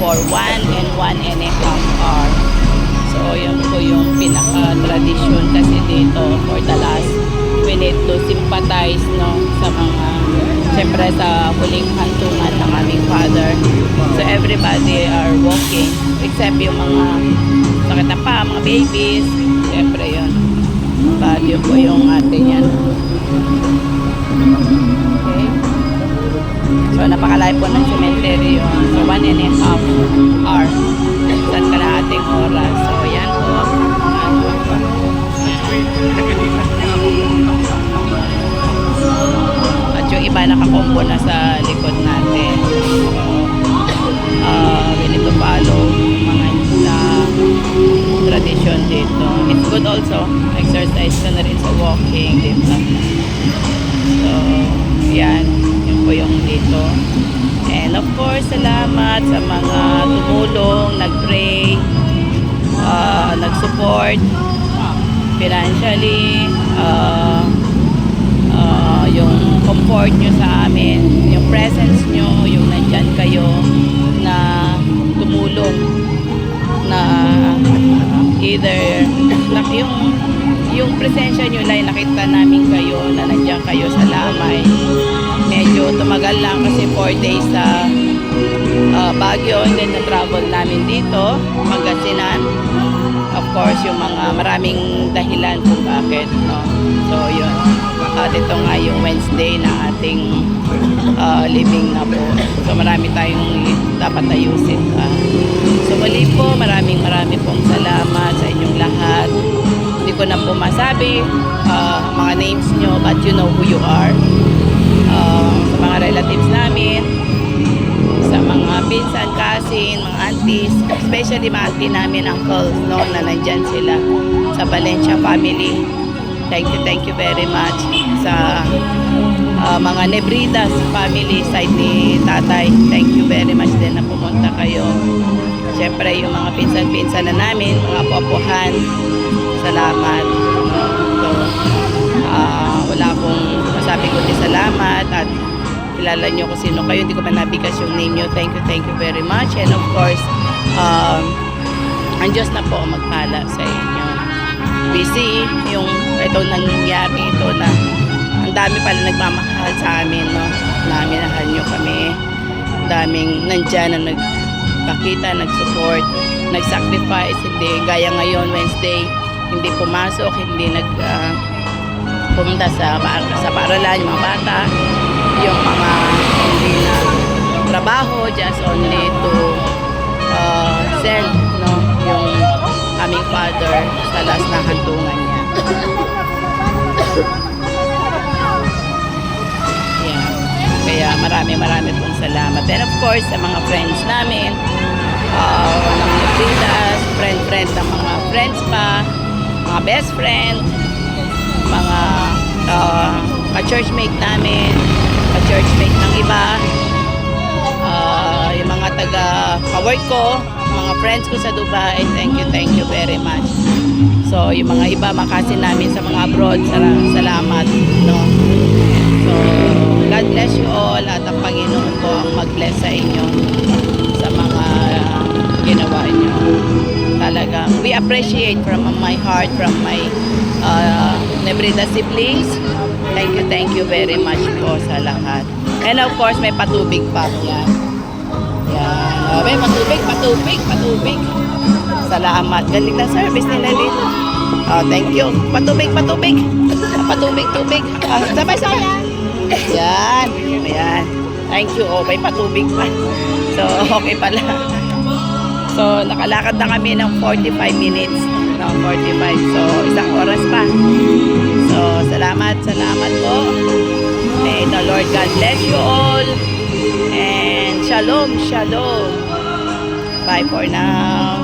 for 1 and 1.5 hour. So, yun po yung pinaka-tradisyon kasi dito for the last, we need to sympathize, no, sa mga, syempre sa huling hantungan ng aming father. So, everybody are walking, except yung mga sakit na pa, mga babies, syempre yun. But yun po yung atin yan. Okay. So, napakalayo po ng cemetery yun. So, 1.5 hour. Saan ka na ating oras. So, yan po. At yung iba nakakombo na sa likod natin. We need to follow mga tradition dito. It's good also. Exercise ka na rin sa walking. Dito. So, yan. Yun po yung dito. And of course, salamat sa mga tumulong, nag-pray, nag-support financially, yung comfort nyo sa amin, yung presence nyo, yung nandyan kayo na tumulong na either yung presensya nyo lang nakita namin kayo na nandyan kayo sa Lamay. Medyo tumagal lang kasi 4 days sa Baguio, and then na-travel namin dito, Pangasinan. Of course, yung mga maraming dahilan kung bakit, no? So, yun. At ito nga yung Wednesday na ating living na po. So, marami tayong dapat ayusin. So, muli po, maraming pong salamat sa inyong lahat. Hindi ko na po masabi mga names nyo, but you know who you are. Sa mga relatives namin, sa mga pinsan, cousin, mga aunties, especially mga auntie namin, uncles, no, na nandyan sila sa Valencia family. Thank you very much. Sa mga Nebridas family side ni tatay, thank you very much din na pumunta kayo. Siyempre yung mga pinsan-pinsan na namin, mga apo-apuhan, salamat. So, wala akong masabi kundi salamat at kilala nyo kung sino kayo. Hindi ko man nabigas yung name nyo. Thank you very much. And of course, ang Diyos na po magpala sa inyo. Busy yung itong nangyari ito na ang dami pala nagmamahal sa amin, no? Naminahal nyo kami. Daming nandyan na nagpakita, nag-support, nag-sacrifice. Hindi gaya ngayon, Wednesday, hindi pumasok, hindi pumunta sa paaralan, yung mga bata, yung mga hindi na trabaho, just only to send, no, yung aming father sa last na hantungan niya. Yeah. Kaya marami pong salamat. And of course, sa mga friends namin, ng Nebridas, friend ng mga friends pa, mga best friend, mga ka-churchmate namin, ka-churchmate ng iba, yung mga taga-kawork ko, mga friends ko sa Dubai, thank you very much. So, yung mga iba, makasin namin sa mga abroad, salamat, no? So, God bless you all at ang Panginoon ko ang mag-bless sa inyo sa mga ginawa nyo. Talagang, we appreciate from my heart, from my Nebrida siblings. Thank you very much po sa lahat. And of course, may patubig pa yan. Yan. May patubig. Salamat. Galing na service nila dito. Thank you. Patubig. Tubig. Sabay. Yan. Ayan. Thank you. May patubig pa. So, okay pala. So, nakalakad na kami ng 45 minutes. No, 45. So, isang oras pa. So, salamat po. May the Lord God bless you all. And shalom. Bye for now.